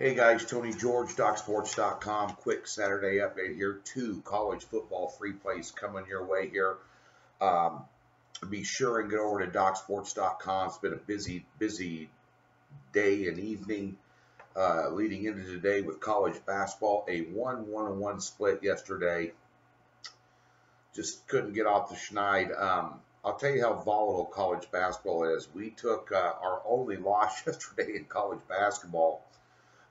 Hey guys, Tony George, DocSports.com. Quick Saturday update here. 2 college football free plays coming your way here. Um, be sure and get over to DocSports.com. It's been a busy day and evening leading into today with college basketball. A 1-1-1 split yesterday. Just couldn't get off the schneid. I'll tell you how volatile college basketball is. We took our only loss yesterday in college basketball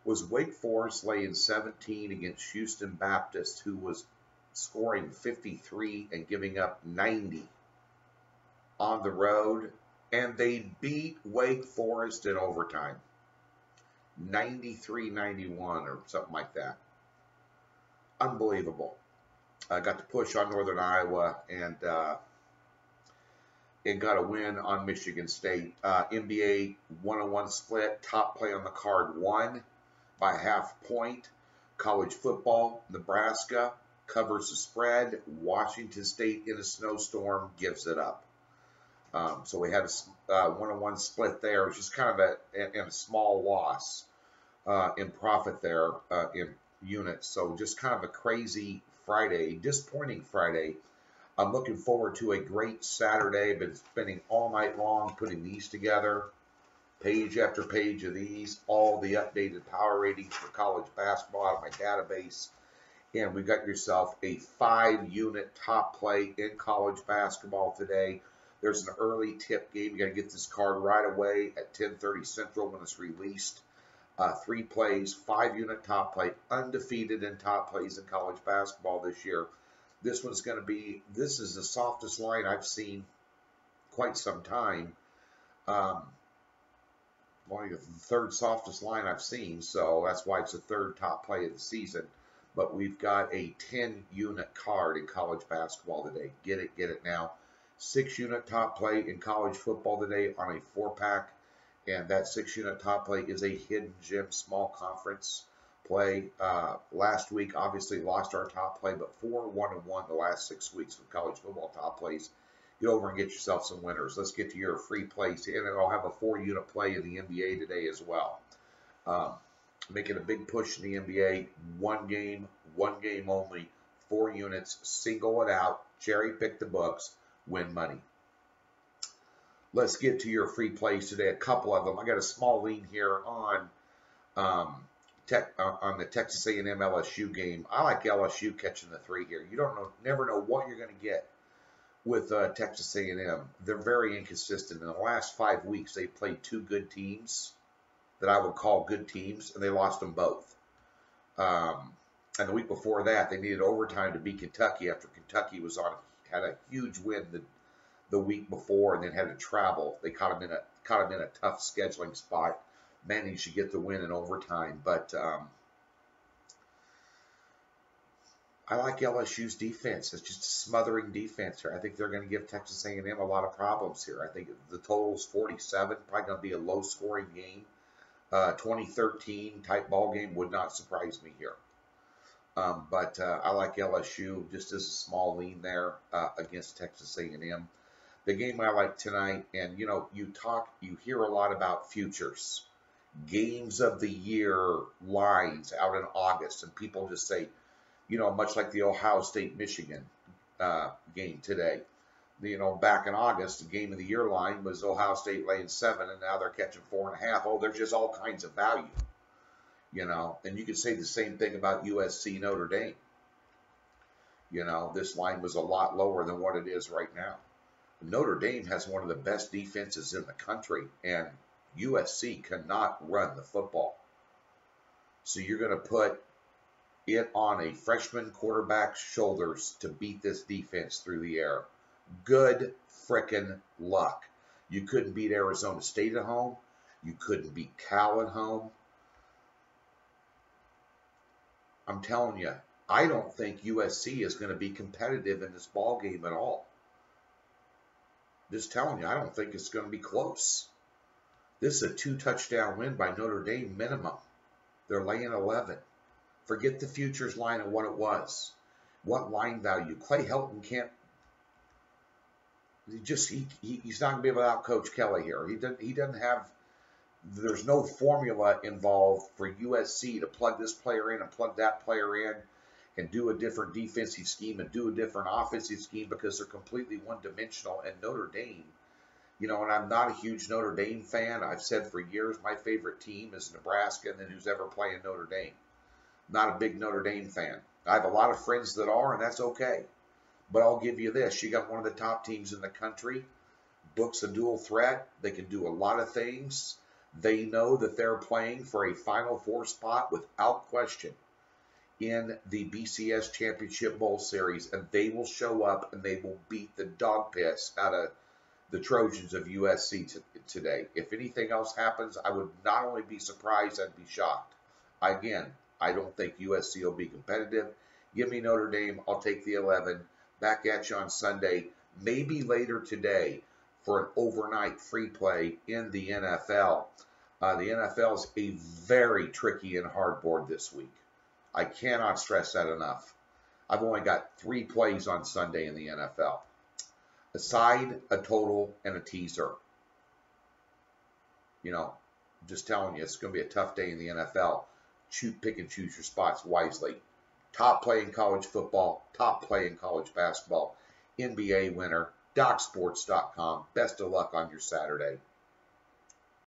was Wake Forest laying 17 against Houston Baptist, who was scoring 53 and giving up 90 on the road, and they beat Wake Forest in overtime, 93-91 or something like that. Unbelievable. I got to push on Northern Iowa and got a win on Michigan State. NBA 1-on-1 split, top play on the card won by half point. College football, Nebraska covers the spread. Washington State in a snowstorm gives it up. So we had a 1-on-1 split there. It was just kind of a small loss in profit there in units. So just kind of a crazy Friday, disappointing Friday. I'm looking forward to a great Saturday. I've been spending all night long putting these together. Page after page of these, all the updated power ratings for college basketball out of my database. And we got yourself a 5-unit top play in college basketball today. There's an early tip game. You got to get this card right away at 10:30 Central when it's released. 3 plays, 5-unit top play, undefeated in top plays in college basketball this year. This is the softest line I've seen quite some time. The third softest line I've seen, so that's why it's the third top play of the season. But we've got a 10-unit card in college basketball today. Get it now. 6-unit top play in college football today on a 4-pack, and that 6-unit top play is a hidden gem small conference play. Last week, obviously, lost our top play, but 4 1-1 the last 6 weeks with college football top plays. Get over and get yourself some winners. Let's get to your free plays. And I'll have a 4-unit play in the NBA today as well. Making a big push in the NBA. One game only. 4 units. Single it out. Cherry pick the books. Win money. Let's get to your free plays today. A couple of them. I got a small lean here on the Texas A&M LSU game. I like LSU catching the 3 here. You never know what you're going to get with Texas A&M. They're very inconsistent. In the last 5 weeks, they played 2 good teams that I would call good teams, and they lost them both. And the week before that, they needed overtime to beat Kentucky after Kentucky had a huge win the week before, and then had to travel. They caught them in a tough scheduling spot, managed to get the win in overtime, but I like LSU's defense. It's just a smothering defense here. I think they're going to give Texas A&M a lot of problems here. I think the total's 47, probably going to be a low-scoring game. 2013 type ball game would not surprise me here. But I like LSU just as a small lean there against Texas A&M. The game I like tonight, and you hear a lot about futures, games of the year lines out in August, and people just say, much like the Ohio State-Michigan game today. Back in August, the game of the year line was Ohio State laying 7, and now they're catching 4.5. Oh, there's just all kinds of value, And you could say the same thing about USC Notre Dame. This line was a lot lower than what it is right now. Notre Dame has one of the best defenses in the country, and USC cannot run the football. So you're going to put it on a freshman quarterback's shoulders to beat this defense through the air. Good frickin' luck. You couldn't beat Arizona State at home. You couldn't beat Cal at home. I'm telling you, I don't think USC is going to be competitive in this ball game at all. Just telling you, I don't think it's going to be close. This is a 2-touchdown win by Notre Dame minimum. They're laying 11. Forget the futures line and what it was. What line value? Clay Helton can't. He's not going to be able to out-coach Kelly here. He doesn't have There's no formula involved for USC to plug this player in and plug that player in and do a different defensive scheme and do a different offensive scheme because they're completely one-dimensional. And Notre Dame, and I'm not a huge Notre Dame fan. I've said for years my favorite team is Nebraska, and then who's ever playing Notre Dame. Not a big Notre Dame fan. I have a lot of friends that are, and that's okay. But I'll give you this. You got one of the top teams in the country. Book's a dual threat. They can do a lot of things. They know that they're playing for a Final Four spot without question in the BCS Championship Bowl Series, and they will show up and they will beat the dog piss out of the Trojans of USC today. If anything else happens, I would not only be surprised, I'd be shocked. Again, I don't think USC will be competitive. Give me Notre Dame. I'll take the 11. Back at you on Sunday, maybe later today, for an overnight free play in the NFL. The NFL is a very tricky and hard board this week. I cannot stress that enough. I've only got 3 plays on Sunday in the NFL. A side, a total, and a teaser. Just telling you, it's going to be a tough day in the NFL. Pick and choose your spots wisely. Top play in college football, top play in college basketball, NBA winner, DocSports.com. Best of luck on your Saturday.